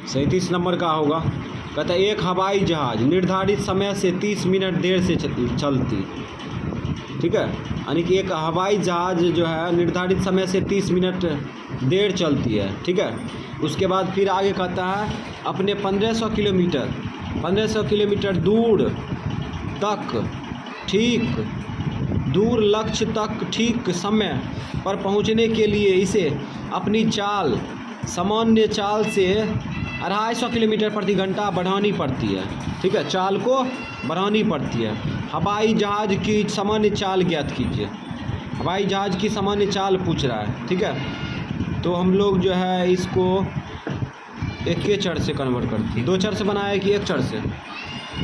37 number का होगा। कहता है एक हवाई जहाज़ निर्धारित समय से 30 मिनट देर से चलती। ठीक है, यानी कि एक हवाई जहाज़ जो है निर्धारित समय से 30 मिनट देर चलती है। ठीक है, उसके बाद फिर आगे कहता है अपने 1500 किलोमीटर दूर लक्ष्य तक ठीक समय पर पहुंचने के लिए इसे अपनी चाल सामान्य चाल से 250 किलोमीटर प्रति घंटा बढ़ानी पड़ती है। ठीक है, चाल को बढ़ानी पड़ती है। हवाई जहाज़ की सामान्य चाल ज्ञात कीजिए। हवाई जहाज़ की सामान्य चाल पूछ रहा है। ठीक है, तो हम लोग जो है इसको एक के चर से कन्वर्ट करते हैं। 2 चर से बनाया कि 1 चर से?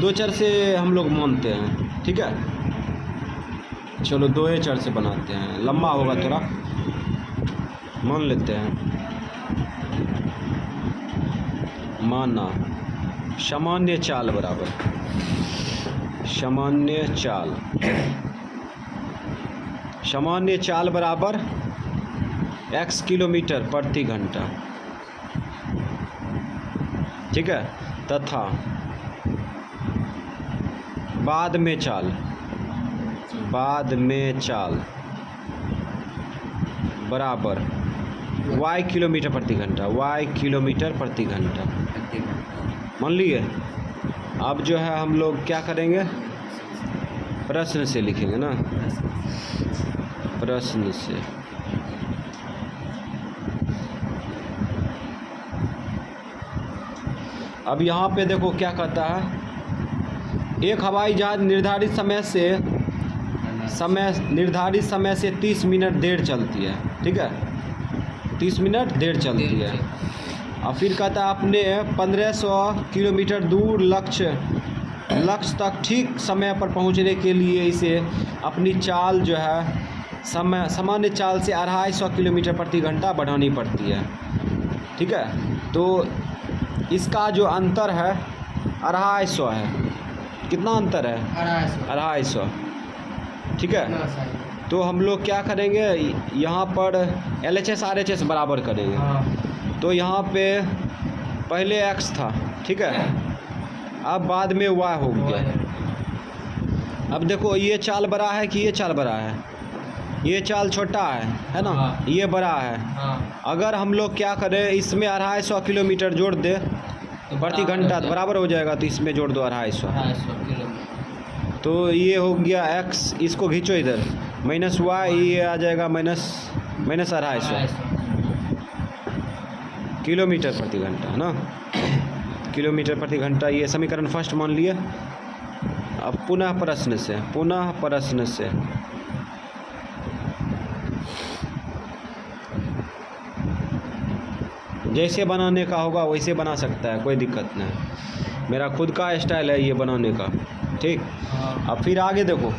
2 चर से हम लोग मानते हैं। ठीक है, चलो 2 चर से बनाते हैं, लंबा होगा थोड़ा, मान लेते हैं। माना सामान्य चाल बराबर सामान्य चाल बराबर x किलोमीटर प्रति घंटा। ठीक है, तथा बाद में चाल बराबर y किलोमीटर प्रति घंटा। मान लिए। अब जो है हम लोग क्या करेंगे, प्रश्न से लिखेंगे ना, प्रश्न से। अब यहाँ पे देखो क्या कहता है, एक हवाई जहाज निर्धारित समय से 30 मिनट देर चलती है। ठीक है, 30 मिनट देर चलती है। और फिर कहता है अपने 1500 किलोमीटर दूर लक्ष्य तक ठीक समय पर पहुंचने के लिए इसे अपनी चाल जो है सामान्य चाल से 250 किलोमीटर प्रति घंटा बढ़ानी पड़ती है। ठीक है, तो इसका जो अंतर है 250 है। कितना अंतर है? 250। ठीक है, तो हम लोग क्या करेंगे, यहाँ पर LHS RHS बराबर करेंगे। तो यहाँ पे पहले x था। ठीक है, अब बाद में y हो गया। अब देखो ये चाल बड़ा है कि ये चाल बड़ा है? ये चाल छोटा है ना? ये बड़ा है। अगर हम लोग क्या करें, इसमें 250 किलोमीटर जोड़ दे प्रति घंटा तो बराबर हो जाएगा। तो इसमें जोड़ दो 250 किलोमीटर। तो ये हो गया x, इसको खींचो इधर, माइनस y, ये आ जाएगा माइनस 250 किलोमीटर प्रति घंटा ना, किलोमीटर प्रति घंटा। ये समीकरण फर्स्ट मान लिए। अब पुनः प्रश्न से जैसे बनाने का होगा वैसे बना सकता है, कोई दिक्कत नहीं। मेरा खुद का स्टाइल है ये बनाने का। ठीक, अब फिर आगे देखो,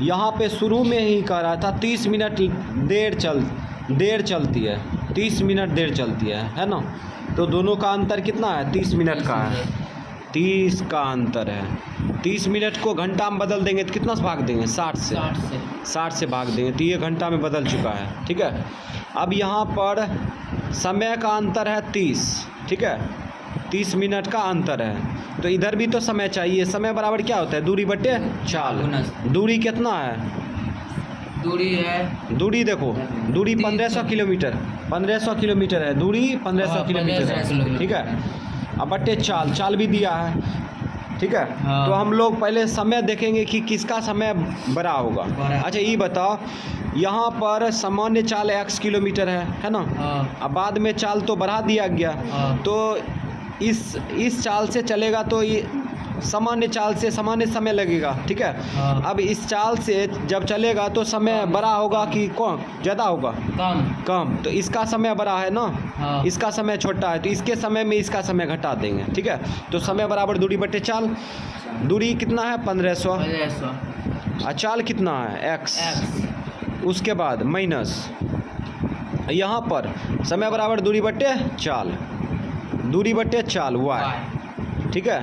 यहाँ पे शुरू में ही कह रहा था 30 मिनट देर चलती है। 30 मिनट देर चलती है ना? तो दोनों का अंतर कितना है? 30 मिनट का है। 30 का अंतर है। 30 मिनट को घंटा में बदल देंगे तो कितना से भाग देंगे? 60 से भाग देंगे, तो ये घंटा में बदल चुका है। ठीक है, अब यहाँ पर समय का अंतर है 30। ठीक है, 30 मिनट का अंतर है, तो इधर भी तो समय चाहिए। समय बराबर क्या होता है? दूरी बटे चाल। दूरी कितना है? दूरी देखो, दूरी 1500 किलोमीटर है। दूरी 1500 किलोमीटर है। ठीक है, अब बटे चाल भी दिया है। ठीक है, तो हम लोग पहले समय देखेंगे कि किसका समय बड़ा होगा। अच्छा ये बताओ, यहाँ पर सामान्य चाल x किलोमीटर है ना? अब बाद में चाल तो बढ़ा दिया गया। तो इस चाल से चलेगा तो ये सामान्य चाल से सामान्य समय लगेगा। ठीक है, अब इस चाल से जब चलेगा तो समय बड़ा होगा कि कौन ज़्यादा होगा? कम। तो इसका समय बड़ा है ना, इसका समय छोटा है, तो इसके समय में इसका समय घटा देंगे। ठीक है, तो समय बराबर दूरी बटे चाल। दूरी कितना है? 1500। और चाल कितना है? x। उसके बाद माइनस, यहाँ पर समय बराबर दूरी बटे चाल y। ठीक है,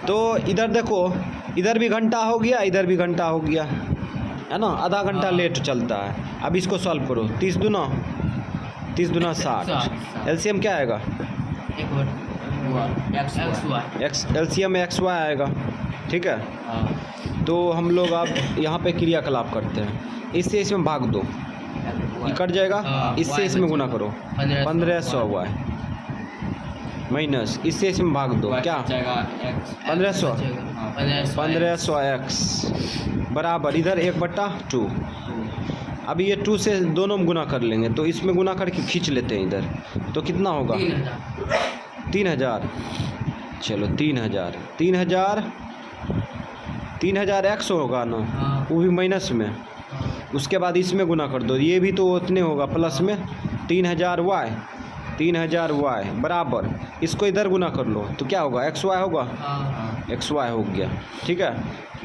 तो इधर देखो, इधर भी घंटा हो गया, इधर भी घंटा हो गया, है ना? आधा घंटा लेट चलता है। अब इसको सॉल्व करो। 30 दूना 60। एलसीएम क्या आएगा? एक्स एलसीएम में एक्स वाई आएगा, ठीक है। तो हम लोग अब यहाँ पे क्रियाकलाप करते हैं। इससे इसमें भाग दो, ये कट जाएगा, इससे इसमें गुना करो 1500 वाई माइनस इससे इसमें भाग दो, क्या 1500 एक्स बराबर इधर 1/2। अब ये 2 से दोनों में गुना कर लेंगे, तो इसमें गुना करके खींच लेते हैं इधर, तो कितना होगा 3000। चलो 3000 एक्स होगा ना, वो भी माइनस में। उसके बाद इसमें गुना कर दो, ये भी तो उतने होगा प्लस में 3000 वाई बराबर इसको इधर गुना कर लो, तो क्या होगा एक्स वाई होगा, एक्स वाई हो गया, ठीक है।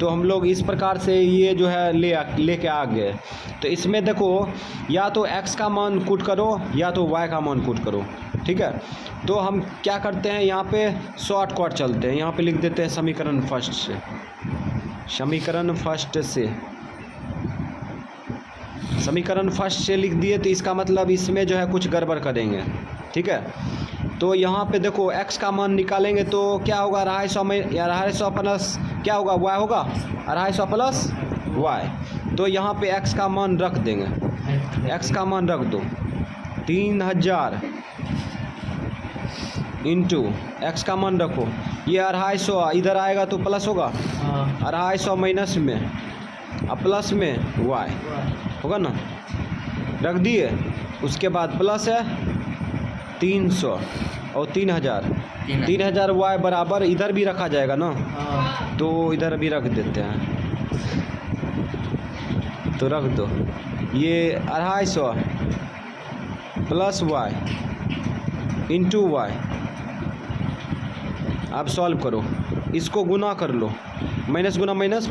तो हम लोग इस प्रकार से ये जो है लेके आ गए। तो इसमें देखो या तो x का मान पुट करो या तो y का मान पुट करो, ठीक है। तो हम क्या करते हैं, यहाँ पे शॉर्टकट चलते हैं, यहाँ पे लिख देते हैं समीकरण फर्स्ट से लिख दिए। तो इसका मतलब इसमें जो है कुछ गड़बड़ करेंगे, ठीक है। तो यहाँ पे देखो x का मान निकालेंगे तो क्या होगा 250 प्लस क्या होगा y होगा 250 प्लस y। तो यहाँ पे x का मान रख देंगे, x का मान रख दो 3000 इंटू x का मान रखो, ये 250 इधर आएगा तो प्लस होगा 250 माइनस में प्लस में y होगा ना, रख दिए। उसके बाद प्लस है 300 और 3000 वाई बराबर इधर भी रखा जाएगा ना, तो इधर भी रख देते हैं, तो रख दो ये 250 प्लस वाई इंटू वाई। अब सॉल्व करो, इसको गुना कर लो, माइनस गुना माइनस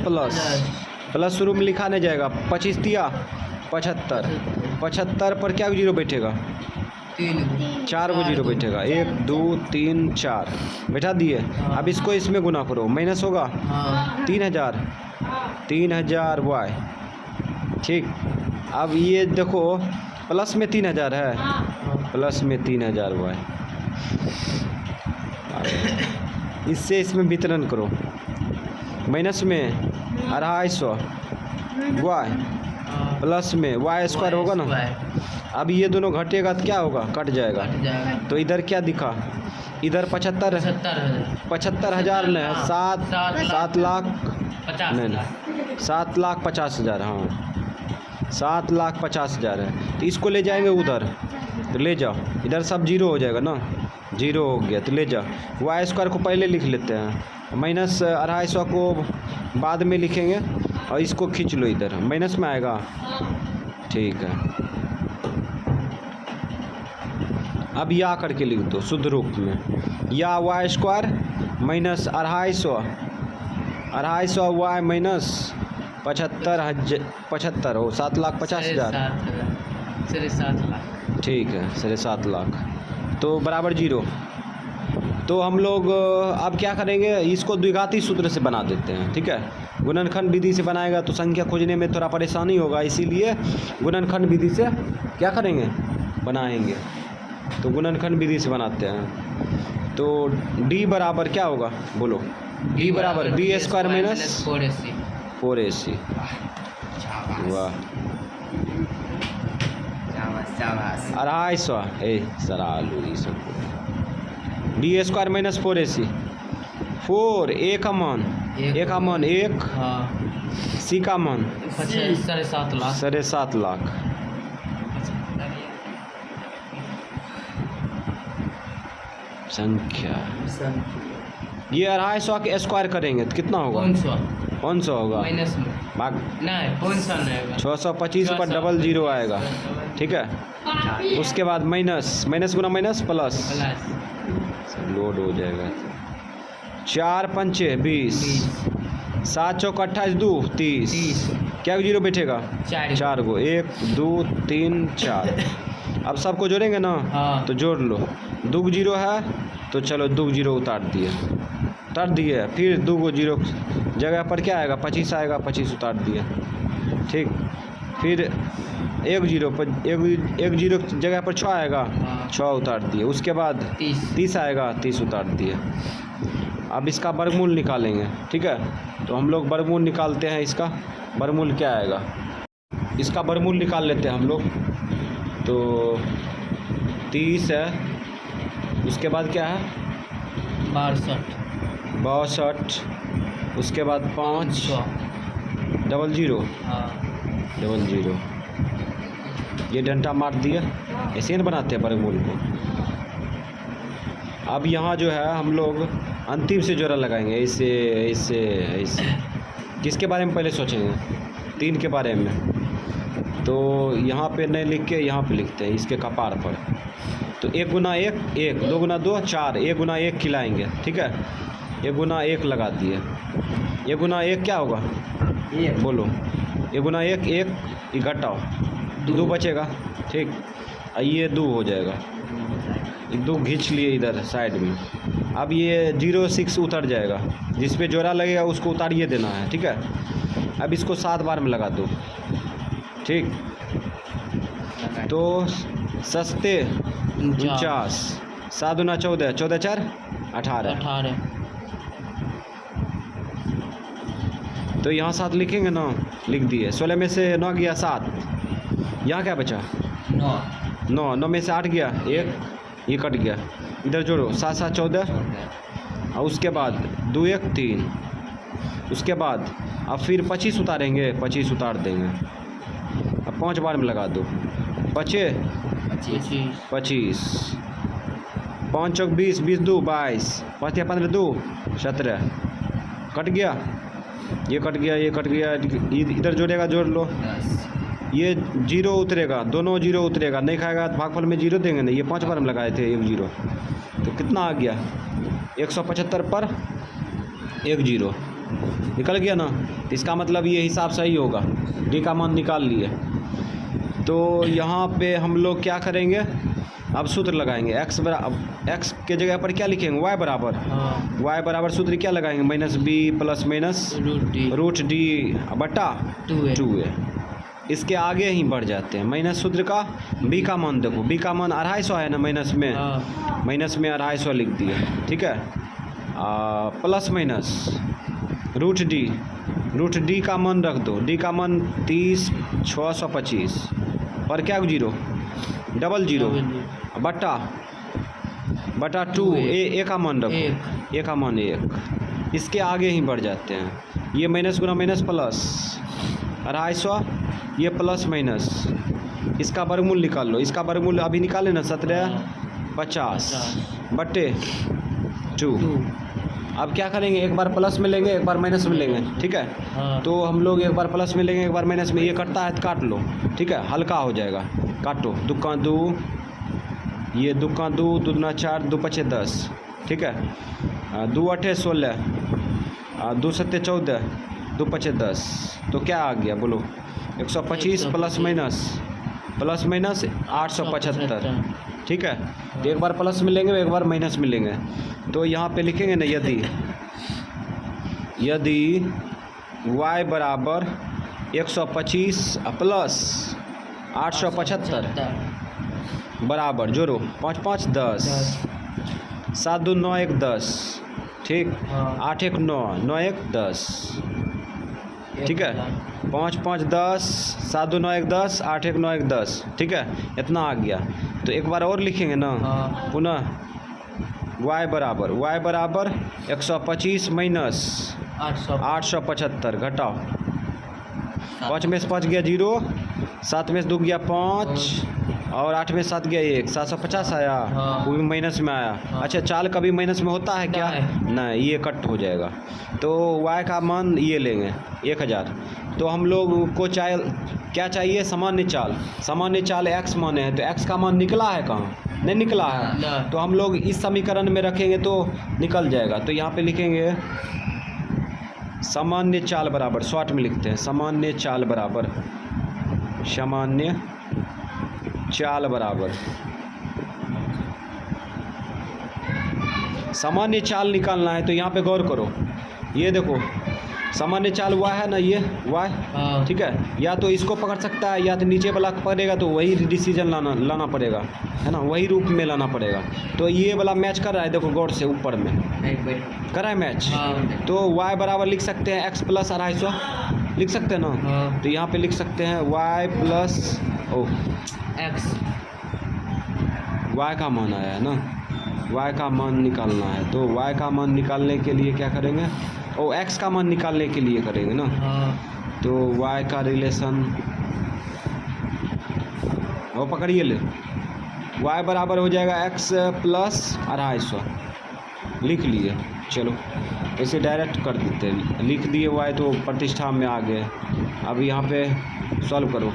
प्लस शुरू में लिखा नहीं जाएगा, 25 तिया 75 पर क्या जीरो बैठेगा 4 गो जीरो बैठेगा, 1 2 3 4 बैठा दिए। अब इसको इसमें गुना करो, माइनस होगा 3000 वाई, ठीक। अब ये देखो प्लस में 3000 है, प्लस में 3000 वाई, इससे इसमें वितरण करो, माइनस में 250 वाई प्लस में वाई स्क्वायर होगा ना। अब ये दोनों घटेगा तो क्या होगा, कट जाएगा। तो इधर क्या दिखा, इधर 75,000 नहीं 7,50,000, हाँ 7,50,000 है। तो इसको ले जाएंगे उधर, तो ले जाओ, इधर सब जीरो हो जाएगा ना, जीरो हो गया तो ले जाओ। वाई स्क्वायर को पहले लिख लेते हैं, माइनस 250 को बाद में लिखेंगे, और इसको खींच लो इधर, माइनस में आएगा, ठीक है। अब या करके लिख दो शुद्ध रूप में, या Y square minus 250 Y minus 75 हो 7,50,000, 7.5 लाख, ठीक है 7.5 लाख, तो बराबर जीरो। तो हम लोग अब क्या करेंगे, इसको द्विघाती सूत्र से बना देते हैं, ठीक है। गुणनखंड विधि से बनाएगा तो संख्या खोजने में थोड़ा परेशानी होगा, इसीलिए गुणनखंड विधि से क्या करेंगे, बनाएंगे। तो गुणनखंड विधि से बनाते हैं। तो d बराबर क्या होगा, बोलो, d बराबर b स्क्वायर माइनस 4ac। वाह 250 सर आलू ये सब, d square minus 4ac, 4 a का मान 1, c का मान 7.5 लाख। संख्या ये 250 के स्क्वायर करेंगे तो कितना होगा, 500 होगा, माइनस में भाग नहीं 500 नहीं, 625 पर डबल जीरो आएगा, ठीक है। उसके बाद माइनस गुना माइनस प्लस, सब लोड हो जाएगा। 4 पंचे 20, 7 चौक 28 2 30, क्या जीरो बैठेगा 4 गो, 1 2 3 4। अब सबको जोड़ेंगे ना, तो जोड़ लो, 2 जीरो है तो चलो 2 जीरो उतार दिए, फिर 2 जीरो जगह पर क्या आएगा 25 आएगा, 25 उतार दिए, ठीक। फिर 1 जीरो पर एक जीरो की जगह पर 6 आएगा, हाँ। 6 उतार दिए। उसके बाद 30 आएगा, 30 उतार दिए। अब इसका वर्गमूल निकालेंगे, ठीक है। तो हम लोग वर्गमूल निकालते हैं। इसका वर्गमूल क्या आएगा, इसका वर्गमूल निकाल लेते हैं हम लोग। तो 30 है, उसके बाद क्या है 62, उसके बाद 5 00 00, ये डंडा मार दिया। ऐसे ही बनाते हैं वर्गमूल को। अब यहाँ जो है हम लोग अंतिम से जोड़ा लगाएंगे, ऐसे। किसके बारे में पहले सोचेंगे, 3 के बारे में। तो यहाँ पे नहीं लिख के यहाँ पे लिखते हैं, इसके कपार पर। तो 1 गुना 1 1, 2 गुना 2 4, 1 गुना 1 खिलाएंगे, ठीक है। 1 गुना 1 लगा दिए। 1 गुना 1 क्या होगा, बोलो। 1 गुना 1 1, ये घटाओ 2 बचेगा, ठीक। ये 2 हो जाएगा, 2 खींच लिए इधर साइड में। अब ये 06 उतर जाएगा, जिस पे जोड़ा लगेगा उसको उतारिए देना है, ठीक है। अब इसको 7 बार में लगा दो, ठीक। तो सस्ते 49, 7 गुना 14, 14 4 18। तो यहाँ 7 लिखेंगे ना, लिख दिए। 16 में से 9 गया 7, यहाँ क्या बचा 9, 9 में से 8 गया 1, ये कट गया। इधर जोड़ो 7 7 14, और उसके बाद 2 1 3। उसके बाद अब फिर 25 उतारेंगे, 25 उतार देंगे। अब 5 बार में लगा दो, बचे 25, 5 चौक 20, 20 2 22, 5 या 15 2 17, कट गया, ये कट गया, ये कट गया। इधर जोड़ेगा, जोड़ लो। ये 0 उतरेगा, दोनों 0 उतरेगा, नहीं खाएगा तो भागफल में 0 देंगे ना। ये 5 बार में लगाए थे 1 0, तो कितना आ गया 175 पर 1 0 निकल गया ना। इसका मतलब ये हिसाब सही होगा, डी का मान निकाल लिए। तो यहाँ पे हम लोग क्या करेंगे, अब सूत्र लगाएंगे। एक्स के जगह पर क्या लिखेंगे, y बराबर, y बराबर सूत्र क्या लगाएंगे, -b plus minus root D बटा 2a। इसके आगे ही बढ़ जाते हैं। माइनस सूत्र का b का मान देखो, b का मान 250 है ना, माइनस में 250 लिख दिए, ठीक है। प्लस माइनस रूट डी का मान रख दो, डी का मान 30 625 पर क्या 0 00 बटा 2 a का मान रखो, a का मान 1। इसके आगे ही बढ़ जाते हैं। ये माइनस गुना माइनस प्लस 250, ये प्लस माइनस, इसका वर्गमूल निकाल लो। इसका वर्गमूल अभी निकाले ना, 1750 बटे 2। अब क्या करेंगे, एक बार प्लस में लेंगे, एक बार माइनस में लेंगे, ठीक है। तो हम लोग एक बार प्लस में लेंगे, एक बार माइनस में। ये कटता है तो काट लो, ठीक है, हल्का हो जाएगा। काटो, 2 का 2, ये 2 का 2, 2 दूना 4, 2 पचे 10, ठीक है। 2 8 16, 2 7 14, 2 पचे 10। तो क्या आ गया बोलो, 125 प्लस माइनस 875, ठीक है। तो एक बार प्लस में लेंगे, एक बार माइनस में लेंगे। तो यहाँ पे लिखेंगे ना, यदि y बराबर 125 प्लस 875 बराबर, जोड़ो 5 5 10, 7 2 9 1 10, ठीक। 8 1 9, 9 1 10, ठीक है। 5 5 10, 7 2 9 1 10, 8 1 9 1 10, ठीक है। इतना आ गया। तो एक बार और लिखेंगे ना, पुनः y बराबर 125 माइनस 875 घटाओ। 5 में से 5 गया 0, 7 में से 2 गया 5, और 8 में 7 गया 1, 750 आया, वो भी माइनस में आया। अच्छा, चाल कभी माइनस में होता है क्या, नहीं, ये कट हो जाएगा। तो y का मान ये लेंगे 1000। तो हम लोग को क्या चाहिए, सामान्य चाल x माने हैं। तो x का मान निकला है कहाँ, नहीं निकला है। तो हम लोग इस समीकरण में रखेंगे तो निकल जाएगा। तो यहाँ पे लिखेंगे सामान्य चाल बराबर, शॉर्ट में लिखते हैं, सामान्य चाल बराबर सामान्य चाल निकालना है। तो यहाँ पे गौर करो, ये देखो सामान्य चाल y है ना, ये y, हाँ ठीक है। या तो इसको पकड़ सकता है या तो नीचे वाला पकड़ेगा, तो वही डिसीजन लाना पड़ेगा, है ना, वही रूप में लाना पड़ेगा। तो ये वाला मैच कर रहा है, देखो गौर से ऊपर में एक मिनट। कर रहा है मैच। हाँ तो y बराबर लिख सकते हैं x प्लस 250, लिख सकते हैं ना। हाँ तो यहाँ पे लिख सकते हैं y प्लस एक्स y का मान आया है ना, y का मान निकालना है। तो y का मान निकालने के लिए क्या करेंगे, x का मान निकालने के लिए करेंगे ना। हाँ तो y का रिलेशन वो पकड़िए ले, y बराबर हो जाएगा x प्लस 250, लिख लिए। चलो ऐसे डायरेक्ट कर देते हैं, लिख दिए y, तो प्रतिष्ठा में आ गए। अब यहाँ पे सॉल्व करो,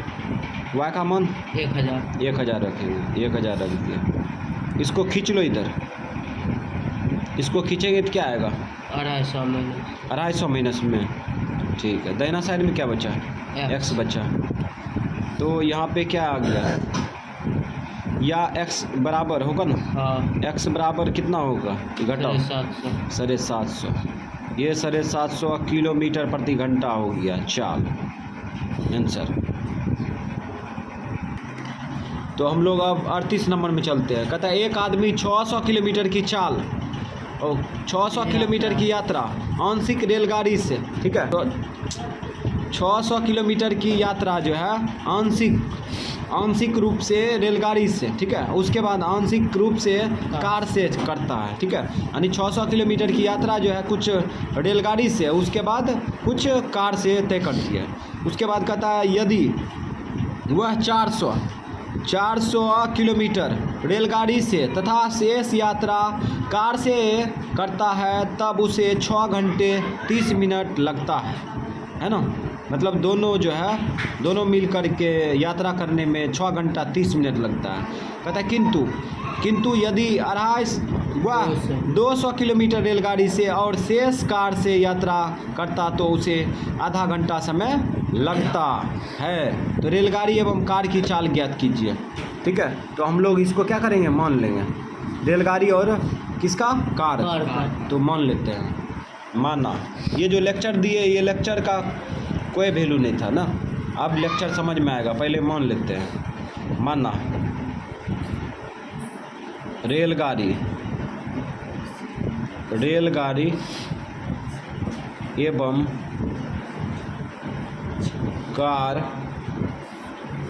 y का मान 1000 रखेंगे, 1000 रख दिया। इसको खींच लो इधर, इसको खींचेंगे तो क्या आएगा, 250 माइनस 250 माइनस में, ठीक है। दाहिना साइड में क्या बचा, x बचा। तो यहाँ पे क्या आ गया, या x बराबर होगा ना, हाँ x बराबर कितना होगा, घटाओ 750 750, ये 750 किलोमीटर प्रति घंटा हो गया चाल, आंसर। तो हम लोग अब 38 नंबर में चलते हैं। कहता है एक आदमी 600 किलोमीटर की चाल और 600 किलोमीटर की यात्रा आंशिक रेलगाड़ी से, ठीक है। तो 600 किलोमीटर की यात्रा जो है आंशिक रूप से रेलगाड़ी से, ठीक है, उसके बाद आंशिक रूप से कार से करता है, ठीक है। यानी 600 किलोमीटर की यात्रा जो है कुछ रेलगाड़ी से, उसके बाद कुछ कार से तय करती है। उसके बाद कहता है यदि वह 400 किलोमीटर रेलगाड़ी से तथा शेष यात्रा कार से करता है तब उसे 6 घंटे 30 मिनट लगता है ना। मतलब दोनों जो है, दोनों मिल कर के यात्रा करने में 6 घंटा 30 मिनट लगता है। कहता है किंतु यदि 200 किलोमीटर रेलगाड़ी से और शेष कार से यात्रा करता तो उसे आधा घंटा समय लगता है। तो रेलगाड़ी एवं कार की चाल ज्ञात कीजिए, ठीक है। तो हम लोग इसको क्या करेंगे, मान लेंगे, रेलगाड़ी और किसका, कार। तो मान लेते हैं, माना। ये जो लेक्चर दिए, ये लेक्चर का कोई वैल्यू नहीं था ना, अब लेक्चर समझ में आएगा, पहले मान लेते हैं। माना रेलगाड़ी एवं कार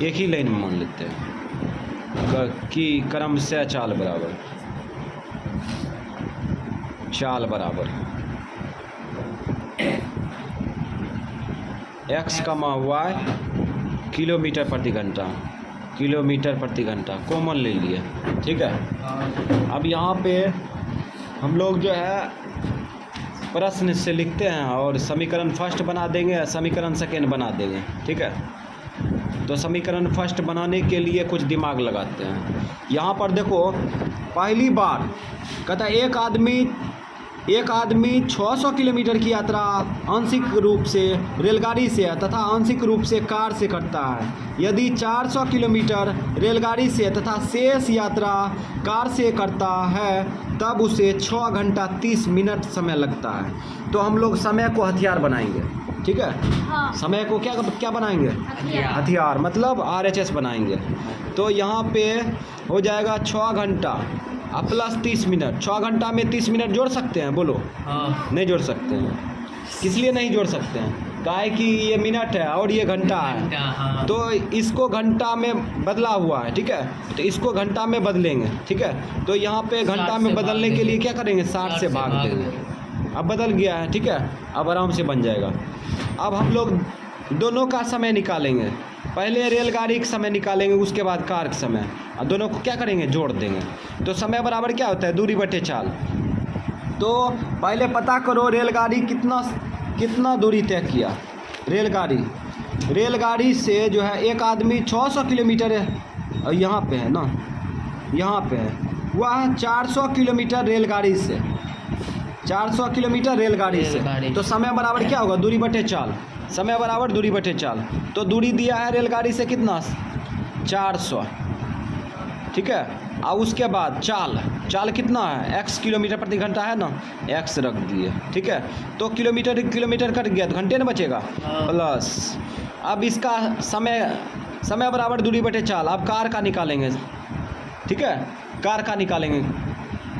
एक ही लाइन में मान लेते हैं कि क्रमशः चाल बराबर x, y किलोमीटर प्रति घंटा कॉमन ले लिए, ठीक है। अब यहाँ पे हम लोग जो है प्रश्न से लिखते हैं और समीकरण फर्स्ट बना देंगे, समीकरण सेकेंड बना देंगे, ठीक है। तो समीकरण फर्स्ट बनाने के लिए कुछ दिमाग लगाते हैं। यहाँ पर देखो, पहली बार कहता है एक आदमी 600 किलोमीटर की यात्रा आंशिक रूप से रेलगाड़ी से तथा आंशिक रूप से कार से करता है। यदि 400 किलोमीटर रेलगाड़ी से तथा शेष यात्रा कार से करता है तब उसे 6 घंटा 30 मिनट समय लगता है। तो हम लोग समय को हथियार बनाएंगे, ठीक है। हाँ। समय को क्या बनाएंगे, हथियार, मतलब RHS बनाएंगे। तो यहाँ पे हो जाएगा 6 घंटा प्लस 30 मिनट। 6 घंटा में 30 मिनट जोड़ सकते हैं, बोलो। हाँ नहीं जोड़ सकते हैं, किस लिए नहीं जोड़ सकते हैं, काहे कि ये मिनट है और ये घंटा है। हाँ। तो इसको घंटा में बदला हुआ है, ठीक है। तो इसको घंटा में बदलेंगे, ठीक है। तो यहाँ पे घंटा में बदलने के लिए क्या करेंगे, 60 से भाग देंगे। अब बदल गया है, ठीक है, अब आराम से बन जाएगा। अब हम लोग दोनों का समय निकालेंगे, पहले रेलगाड़ी का समय निकालेंगे, उसके बाद कार का समय, और दोनों को क्या करेंगे, जोड़ देंगे। तो समय बराबर क्या होता है, दूरी बटे चाल। तो पहले पता करो रेलगाड़ी कितना दूरी तय किया। रेलगाड़ी से जो है एक आदमी 600 किलोमीटर यहाँ पे है ना, यहाँ पे है, वह 400 किलोमीटर रेलगाड़ी से, 400 किलोमीटर रेलगाड़ी से। तो समय बराबर क्या होगा, दूरी बटे चाल। समय बराबर दूरी बटे चाल। तो दूरी दिया है रेलगाड़ी से कितना, 400, ठीक है। अब उसके बाद चाल कितना है, x किलोमीटर प्रति घंटा है ना, x रख दिए, ठीक है। तो किलोमीटर कट गया तो घंटे ना बचेगा, हाँ। प्लस अब इसका समय बराबर दूरी बटे चाल। अब कार का निकालेंगे, ठीक है, कार का निकालेंगे।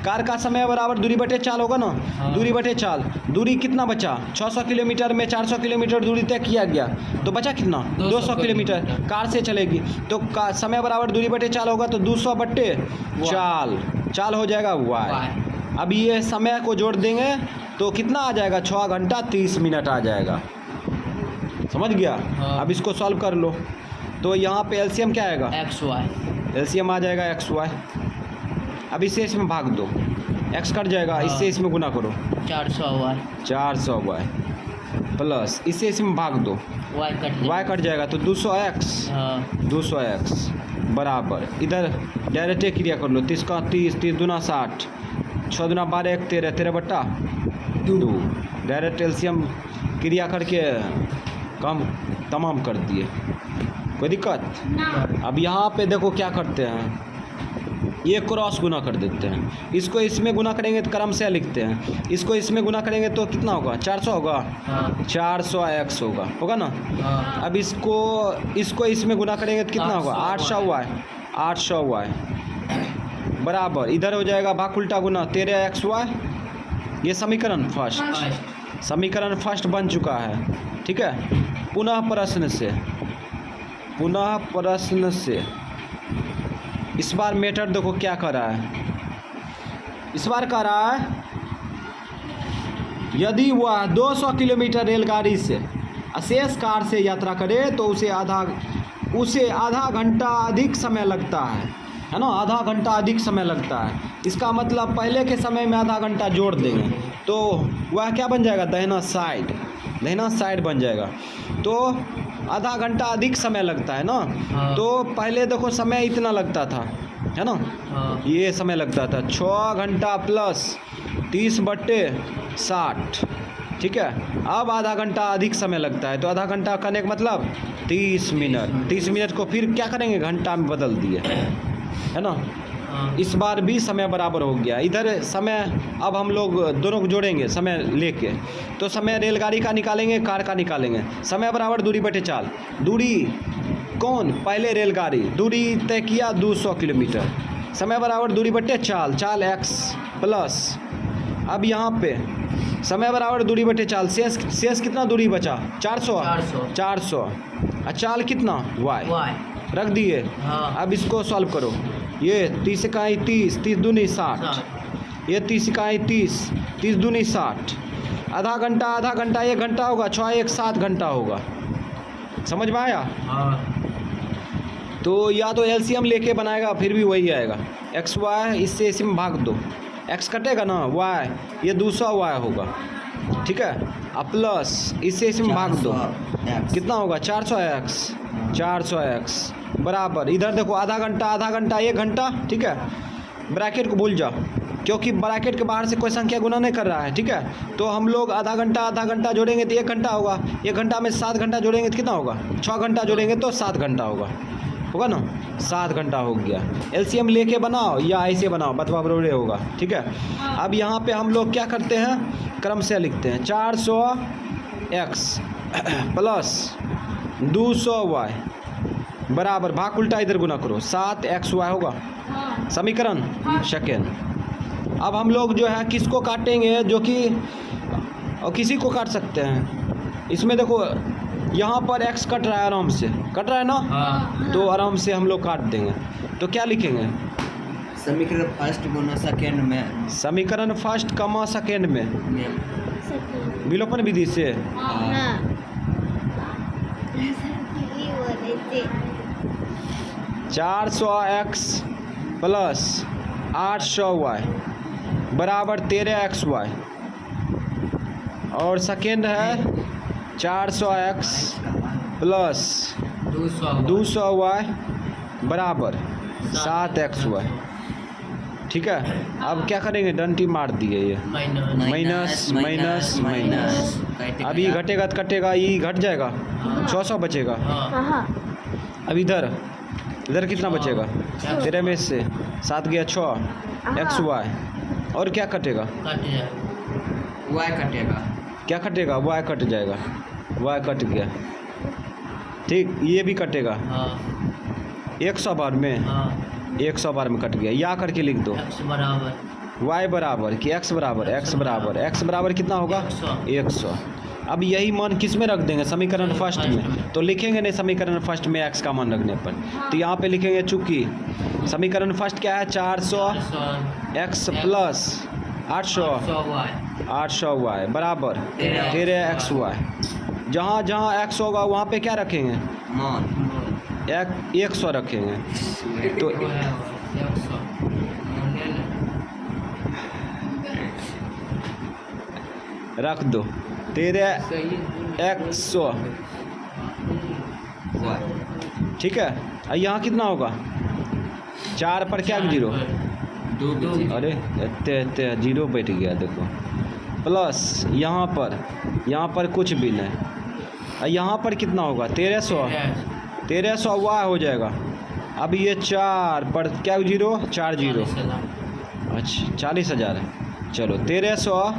कार का समय बराबर दूरी बटे चाल होगा ना, हाँ। दूरी बटे चाल। दूरी कितना बचा, 600 किलोमीटर में 400 किलोमीटर दूरी तय किया गया, तो बचा कितना, 200 किलोमीटर कार से चलेगी। तो समय बराबर दूरी बटे चाल होगा तो 200 बट्टे चाल हो जाएगा y। अब ये समय को जोड़ देंगे तो कितना आ जाएगा, 6 घंटा 30 मिनट आ जाएगा, समझ गया। हाँ। अब इसको सॉल्व कर लो, तो यहाँ पे एलसीएम क्या आएगा, XY। एलसीएम आ जाएगा XY। अब इससे इसमें भाग दो, x कट जाएगा, हाँ। इससे इसमें गुना करो, 400Y। 400y प्लस इससे इसमें भाग दो, Y कट y कट जाएगा तो 200x, हाँ। 200x बराबर, इधर डायरेक्ट क्रिया कर लो, 30 का 30, 30 दूना 60, 6 दूना 12, 1 13, 13 बट्टा 2। डायरेक्ट एलसीएम क्रिया करके काम तमाम कर दिए, कोई दिक्कत। अब यहाँ पे देखो क्या करते हैं, ये क्रॉस गुना कर देते हैं, इसको इसमें गुना करेंगे तो क्रमशः लिखते हैं, इसको इसमें गुना करेंगे तो कितना होगा, 400 होगा, हाँ। 400x होगा ना। हाँ। अब इसको इसमें गुना करेंगे तो कितना होगा, 800y बराबर, इधर हो जाएगा भाग उल्टा गुना 13xy। ये समीकरण फर्स्ट बन चुका है, ठीक है। पुनः प्रश्न से इस बार मेथड देखो क्या कर रहा है, इस बार कह रहा है यदि वह 200 किलोमीटर रेलगाड़ी से अशेष कार से यात्रा करे तो उसे आधा घंटा अधिक समय लगता है ना, आधा घंटा अधिक समय लगता है। इसका मतलब पहले के समय में आधा घंटा जोड़ देंगे तो वह क्या बन जाएगा, दाहिना साइड बन जाएगा। तो आधा घंटा अधिक समय लगता है ना, हाँ। तो पहले देखो समय इतना लगता था, है ना, हाँ। ये समय लगता था 6 घंटा प्लस 30 बट्टे 60, ठीक है। अब आधा घंटा अधिक समय लगता है, तो आधा घंटा करने का मतलब 30 मिनट को फिर क्या करेंगे, घंटा में बदल दिए, है ना। हाँ। इस बार भी समय बराबर हो गया, इधर समय अब हम लोग दोनों को जोड़ेंगे समय लेके, तो समय रेलगाड़ी का निकालेंगे, कार का निकालेंगे। समय बराबर दूरी बटे चाल, दूरी कौन, पहले रेलगाड़ी, दूरी तय किया 200 किलोमीटर, समय बराबर दूरी बटे चाल x प्लस, अब यहाँ पे समय बराबर दूरी बटे चाल, शेष कितना दूरी बचा, 400 और चाल कितना y रख दिए। हाँ। अब इसको सॉल्व करो, ये 30 इकाई 30, 30 दूनी 60, ये 30 इकाई 30, 30 दूनी 60, आधा घंटा 1 घंटा होगा, 6 1 7 घंटा होगा, समझ में आया। हाँ। तो या तो एलसीएम लेके बनाएगा फिर भी वही आएगा, XY इससे इसमें भाग दो, x कटेगा ना y, ये 200y होगा, ठीक है। अब प्लस इससे इसमें भाग दो, कितना होगा, 400x बराबर, इधर देखो आधा घंटा 1 घंटा, ठीक है। ब्रैकेट को भूल जाओ क्योंकि ब्रैकेट के बाहर से कोई संख्या गुना नहीं कर रहा है, ठीक है। तो हम लोग आधा घंटा जोड़ेंगे तो 1 घंटा होगा, 1 घंटा में 7 घंटा जोड़ेंगे तो कितना होगा, 6 घंटा जोड़ेंगे तो 7 घंटा होगा ना, 7 घंटा हो गया। एलसीएम लेके बनाओ या ऐसे बनाओ, बतवा बरोबर होगा, ठीक है। अब यहाँ पे हम लोग क्या करते हैं, क्रम से लिखते हैं, 400x प्लस 200y बराबर, भाग उल्टा इधर गुना करो, 7xy होगा, समीकरण सेकेंड। अब हम लोग जो है किसको काटेंगे, जो कि और किसी को काट सकते हैं। इसमें देखो यहाँ पर x कट रहा है, आराम से कट रहा है ना, हाँ। तो आराम से हम लोग काट देंगे। तो क्या लिखेंगे, समीकरण फर्स्ट गुना सेकेंड में, समीकरण फर्स्ट कमा सेकेंड में विलोपन विधि से, हाँ। 400x प्लस 800y बराबर 13xy, और सेकेंड है 400x प्लस 200y बराबर 7xy, ठीक है। अब क्या करेंगे, डंटी मार दिए, ये माइनस, अब ये घटेगा तो कटेगा, ये घट जाएगा, 600 बचेगा। हाँ। अब इधर इधर कितना बचेगा? तेरह में से 7 गया 6 एक्स वाई, और क्या कटेगा? कट जाए। वाई कटेगा। क्या कटेगा? वाई कट जाएगा, वाई कट गया। ठीक, ये भी कटेगा हाँ 100 बार में, हाँ 100 बार में कट गया। या करके लिख दो एक्स बराबर y बराबर कि x बराबर, x बराबर, x बराबर कितना होगा? 100। अब यही मान किस में रख देंगे? समीकरण फर्स्ट में। तो लिखेंगे नहीं समीकरण फर्स्ट में x का मान रखने पर, तो यहाँ पे लिखेंगे चूंकि समीकरण फर्स्ट क्या है? 400 x प्लस 800 y बराबर 13 x y। जहाँ जहाँ x होगा वहाँ पे क्या रखेंगे? मान 100 रखेंगे। तो रख दो 13 100, वाई ठीक है। और यहाँ कितना होगा? 4 पर क्या जीरो? 2 अरे इतने जीरो बैठ गया देखो। प्लस यहाँ पर कुछ भी नहीं। और यहाँ पर कितना होगा? 1300 वाई हो जाएगा। अब ये 4 पर क्या जीरो? 4 जीरो। अच्छा 40,000 है। चलो 1300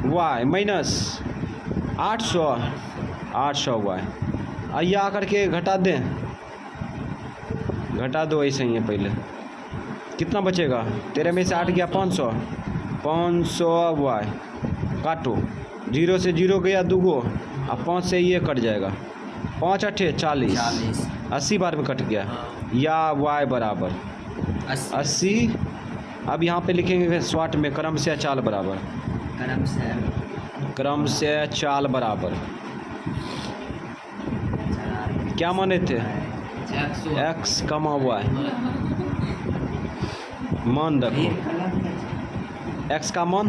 वाई माइनस 800 वाई। आइए आकर के घटा दें, घटा दो ऐसे ही है। पहले कितना बचेगा? 13 में से 8 गया 500 वाई। काटो, 0 से 0 गया 2 गो, अब 5 से ये कट जाएगा। 5 8 40, 80 बार में कट गया। या वाई बराबर 80। अब यहाँ पे लिखेंगे स्वाट में क्रम से चाल बराबर, क्रम से चाल बराबर। क्या माने थे? x कमा y। मान रखो x का मान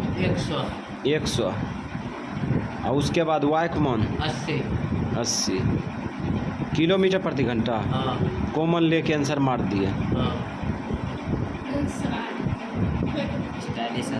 100 और उसके बाद y का मान 80 किलोमीटर प्रति घंटा। कॉमन लेके आंसर मार दिए। हाँ